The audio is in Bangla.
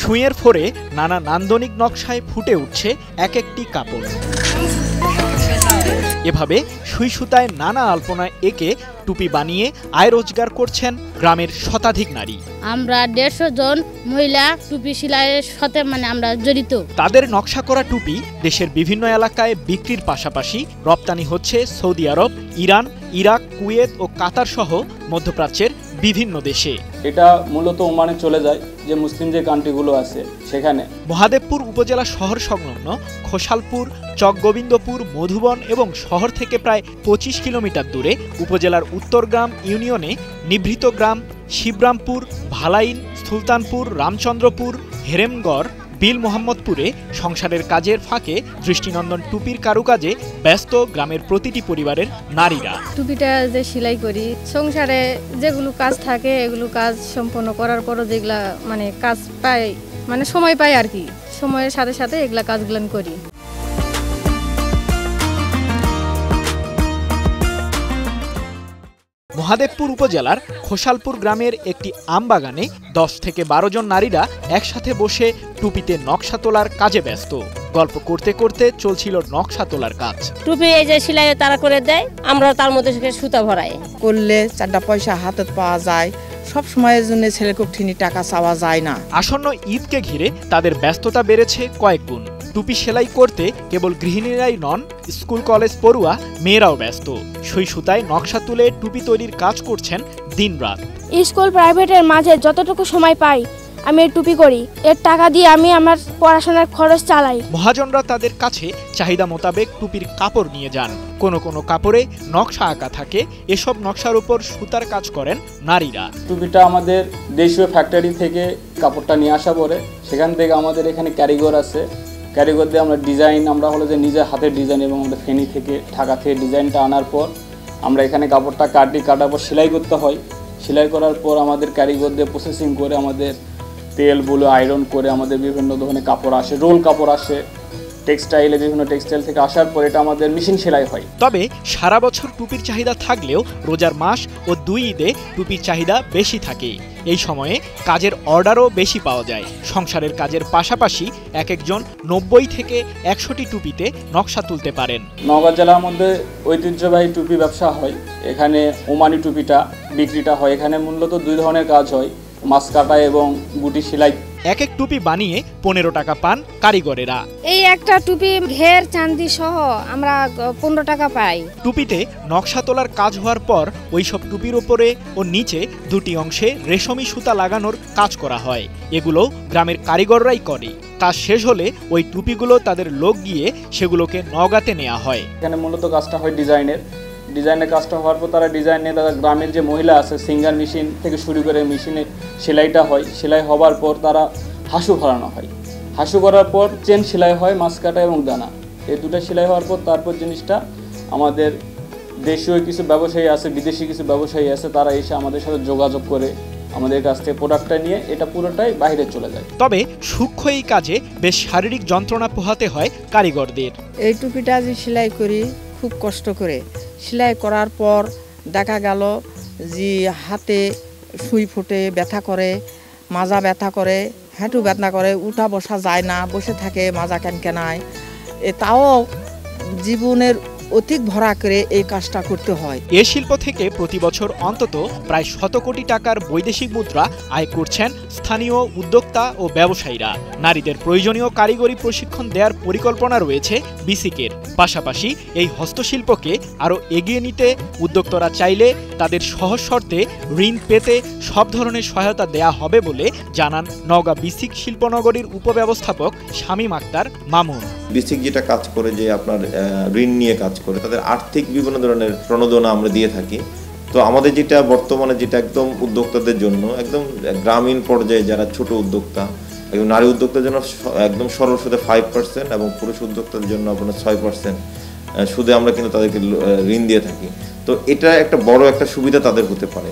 সুঁইয়ের ফোরে নানা নান্দনিক নকশায় ফুটে উঠছে এক একটি কাপড়। এভাবে সুই সুতায় নানা আলপনা এঁকে টুপি বানিয়ে আয় রোজগার করছেন গ্রামের শতাধিক নারী। আমরা 150 জন মহিলা টুপি সেলাইয়ের সাথে আমরা জড়িত। তাদের নকশা করা টুপি দেশের বিভিন্ন এলাকায় বিক্রির পাশাপাশি রপ্তানি হচ্ছে সৌদি আরব, ইরান, ইরাক, কুয়েত ও কাতার সহ মধ্যপ্রাচ্যের বিভিন্ন দেশে। এটা মূলত ওমানে চলে যায়, যে মুসলিম যে কান্ট্রিগুলো আছে সেখানে। মহাদেবপুর উপজেলা শহর সংলগ্ন খোসালপুর, চকগোবিন্দপুর, মধুবন এবং শহর থেকে প্রায় 25 কিলোমিটার দূরে উপজেলার উত্তরগ্রাম ইউনিয়নে নিভৃত গ্রাম শিবরামপুর, ভালাইন, সুলতানপুর, রামচন্দ্রপুর, হেরেমগড়, বিল মোহাম্মদপুরে সংসারের কাজের ফাঁকে দৃষ্টিনন্দন টুপির কারুকাজে ব্যস্ত গ্রামের প্রতিটি পরিবারের নারীরা। টুপিটা যে সেলাই করি, সংসারে যেগুলো কাজ থাকে এগুলো কাজ সম্পন্ন করার পরও যেগুলা কাজ পাই, সময় পাই আর কি, সময়ের সাথে সাথে এগুলা কাজগুলো করি। মহাদেবপুর উপজেলার খোসালপুর গ্রামের একটি আমবাগানে 10 থেকে 12 জন নারীরা একসাথে বসে টুপিতে নকশা তোলার কাজে ব্যস্ত। গল্প করতে করতে চলছিল নকশা তোলার কাজ। টুপি এই যে সেলাই তারা করে দেয়, আমরা তার মধ্যে সুতা ভরাই করলে 4টা পয়সা হাতে পাওয়া যায়। সব সময়ের জন্য ছেলে কুঠিনি টাকা চাওয়া যায় না। আসন্ন ঈদকে ঘিরে তাদের ব্যস্ততা বেড়েছে কয়েক গুণ। টুপি সেলাই করতে কেবল গৃহিণীরাই নন, স্কুল কলেজ পড়ুয়া মেয়েরাও ব্যস্ত। সুই সুতায় নকশা তুলে টুপি তৈরির কাজ করছেন দিনরাত। স্কুল প্রাইভেটের মাঝে যতটুকু সময় পাই আমি টুপি করি, এর টাকা দিয়ে আমি আমার পড়াশোনার খরচ চালাই। মহাজনরা তাদের কাছে চাহিদা মোতাবেক টুপির কাপড় নিয়ে যান। কোনো কোনো কাপড়ে নকশা আঁকা থাকে, এসব নকশার উপর সুতার কাজ করেন নারীরা। টুপিটা আমাদের দেশীয় ফ্যাক্টরি থেকে কাপড়টা নিয়ে আসা পরে সেখান থেকে আমাদের এখানে কারিগর আছে, কারিগর দিয়ে আমরা ডিজাইন, আমরা হলো যে নিজের হাতের ডিজাইন এবং আমাদের ফেনী থেকে ঢাকা থেকে ডিজাইনটা আনার পর আমরা এখানে কাপড়টা কাটার পর সেলাই করতে হয়। সেলাই করার পর আমাদের কারিগর দিয়ে প্রসেসিং করে আমাদের তেল বুলো আয়রন করে আমাদের বিভিন্ন ধরনের কাপড় আসে, রোল কাপড় আসে টেক্সটাইলে, বিভিন্ন টেক্সটাইল থেকে আসার পর এটা আমাদের মেশিন সেলাই হয়। তবে সারা বছর টুপির চাহিদা থাকলেও রোজার মাস ও 2 ঈদে টুপির চাহিদা বেশি থাকে। এই সময়ে কাজের অর্ডারও বেশি পাওয়া যায়। সংসারের কাজের পাশাপাশি এক একজন 90 থেকে 100টি টুপিতে নকশা তুলতে পারেন। নওগাঁ জেলার মধ্যে ঐতিহ্যবাহী টুপি ব্যবসা হয়। এখানে ওমানি টুপিটা বিক্রিটা হয়। এখানে মূলত 2 ধরনের কাজ হয়, মাছ কাটা এবং গুটি সেলাই। এক এক টুপি বানিয়ে 15 টাকা পান কারিগরেরা। এই একটা টুপি ঘের চাঁদি সহ আমরা 15 টাকা পাই। টুপিতে নকশা তোলার কাজ হওয়ার পর ওইসব টুপির উপরে ও নিচে 2টি অংশে রেশমি সুতা লাগানোর কাজ করা হয়। এগুলো গ্রামের কারিগররাই করে। কাজ শেষ হলে ওই টুপিগুলো তাদের লোক গিয়ে সেগুলোকে নওগাঁতে নেওয়া হয়। এখানে মূলত কাজটা হয় ডিজাইনের কাজটা হওয়ার পর তারা ডিজাইন নিয়ে তারা গ্রামের যে মহিলা আছে সিঙ্গার মেশিন থেকে শুরু করে মেশিনে সেলাইটা হয়। সেলাই হওয়ার পর তারা হাসু ভরানো হয়। হাসু করার পর চেন সেলাই হয়, মাছ কাটা এবং দানা, এই দুটো সেলাই হওয়ার পর তারপর জিনিসটা আমাদের দেশীয় কিছু ব্যবসায়ী আছে, বিদেশি কিছু ব্যবসায়ী আছে, তারা এসে আমাদের সাথে যোগাযোগ করে আমাদের কাছ থেকে প্রোডাক্টটা নিয়ে এটা পুরোটাই বাইরে চলে যায়। তবে সূক্ষ্ম এই কাজে বেশ শারীরিক যন্ত্রণা পোহাতে হয় কারিগরদের। এই টুপিটা যে সেলাই করি খুব কষ্ট করে। সেলাই করার পর দেখা গেল যে হাতে সুই ফুটে ব্যথা করে, মাজা ব্যথা করে, হাঁটু ব্যথা করে, উঠা বসা যায় না, বসে থাকে মাজা ক্যানকেনায়। তাও জীবনের অধিক ভরা করে এই কাজটা করতে হয়। এ শিল্প থেকে প্রতি বছর অন্তত প্রায় 100 কোটি টাকার বৈদেশিক মুদ্রা আয় করছেন স্থানীয় উদ্যোক্তা ও ব্যবসায়ীরা। নারীদের প্রয়োজনীয় কারিগরি প্রশিক্ষণ দেওয়ার পরিকল্পনা রয়েছে বিসিকের। পাশাপাশি এই হস্তশিল্পকে আরও এগিয়ে নিতে উদ্যোক্তারা চাইলে তাদের সহজ শর্তে ঋণ পেতে সব ধরনের সহায়তা দেয়া হবে বলে জানান নওগাঁ বিসিক শিল্পনগরীর উপব্যবস্থাপক শামীম আক্তার মামুন। বিসিক যেটা কাজ করে যে আপনার ঋণ নিয়ে কাজ করে, তাদের আর্থিক বিভিন্ন ধরনের প্রণোদনা আমরা দিয়ে থাকি। তো আমাদের যেটা বর্তমানে যেটা একদম উদ্যোক্তাদের জন্য একদম গ্রামীণ পর্যায়ে যারা ছোট উদ্যোক্তা, একদম নারী উদ্যোক্তাদের জন্য একদম সরল সুদে 5% এবং পুরুষ উদ্যোক্তাদের জন্য আপনার 6% সুদে আমরা কিন্তু তাদেরকে ঋণ দিয়ে থাকি। তো এটা একটা বড় একটা সুবিধা তাদের হতে পারে।